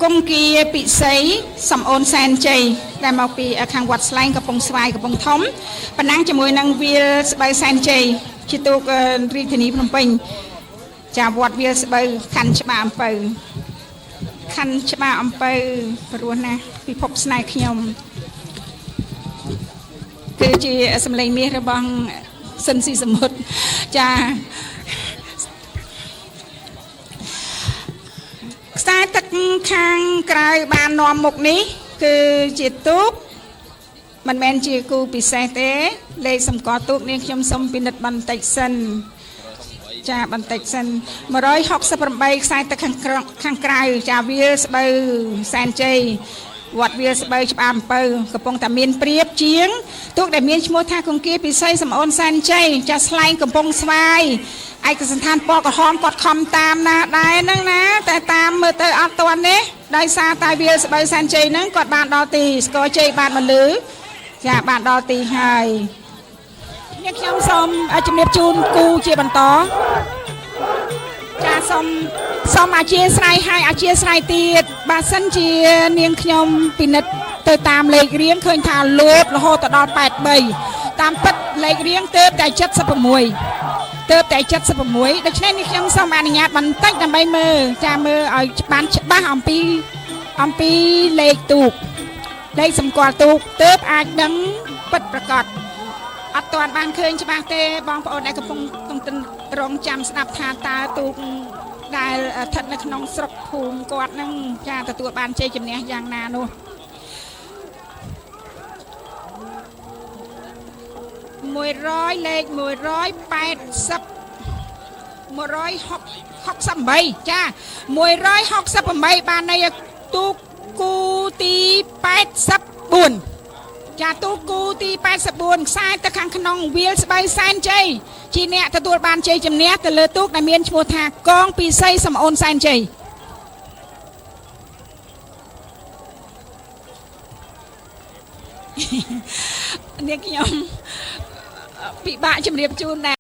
គង្គគាពិសីសំអូនសែនជ័យដែលមកពីខាងវត្តស្លែងកំពង់ស្វាយកំពង់ធំប៉ុណ្ណឹងជាមួយនឹងវាលស្បូវសែនជ័យជាទូករាជធានីភ្នំពេញចាវត្តវាលស្បូវខណ្ឌច្បារអំពៅខណ្ឌច្បារអំពៅព្រោះណាពិភពស្នេហ៍ខ្ញុំគឺជាសម្លេងមាសរបស់សិនស៊ីសមុទ្រចាខ្សែទឹកខាងក្រៅបាននាំមុខនេះគឺជាទូកមិនមែនជាគូពិសេសទេលេខសម្គាល់ទូកនាងខ្ញុំសូមពិនិត្យបន្តិចសិនចាបន្តិចសិន168ខ្សែទឹកខាងក្រៅចាវាលស្បូវសែនជ័យវត្តវាលស្បូវច្បារអំពៅកំពុងតែមានព្រៀបជាងទូកដែលមានឈ្មោះថាគង្គគាពិសីសំអូនសែនជ័យចាស្លែងកំពង់ស្វាយឯកសណ្ឋានពណ៌ក្រហមគាត់ខំតាមណាដែរហ្នឹងណាតែតាមមើលទៅអត់ទាន់ទេដោយសារតែវាលស្បូវសែនជ័យហ្នឹងគាត់បានដល់ទីស្គរជ័យបានមកលឺចាបានដល់ទីហើយនេះខ្ញុំសូមជំរាបជូនគូជាបន្តចាសូមអធិស្ឋានឲ្យអធិស្ឋានទៀតបើសិនជានាងខ្ញុំពិនិត្យទៅតាមលេខរៀងឃើញថាលោតរហូតទៅដល់83តាមពិតលេខរៀងទើបតែ76ដូច្នេះនេះខ្ញុំសូមអនុញ្ញាតបន្តិចដើម្បីមើលចាមើលឲ្យបានច្បាស់អំពីលេខទូកលេខសម្គាល់ទូកទើបអាចដឹងពិតប្រាកដអត់ទាន់បានឃើញច្បាស់ទេបងប្អូនដែលកំពុងរងចាំស្ដាប់ថាតើទូកដែលស្ថិតនៅក្នុងស្រុកភូមិគាត់នឹងចាទទួលបានជ័យជំនះយ៉ាងណានោះ100លេខ168ចា168បានន័យទូកគូទី84ចាទូកគូទី84ខ្សែទៅខាងក្នុងវាលស្បូវសែនជ័យជាអ្នកទទួលបានជ័យជំនះទៅលើទូកដែលមានឈ្មោះថាកងពិសីសំអូនសែនជ័យនេះខ្ញុំពិបាកជម្រាបជូនដែរ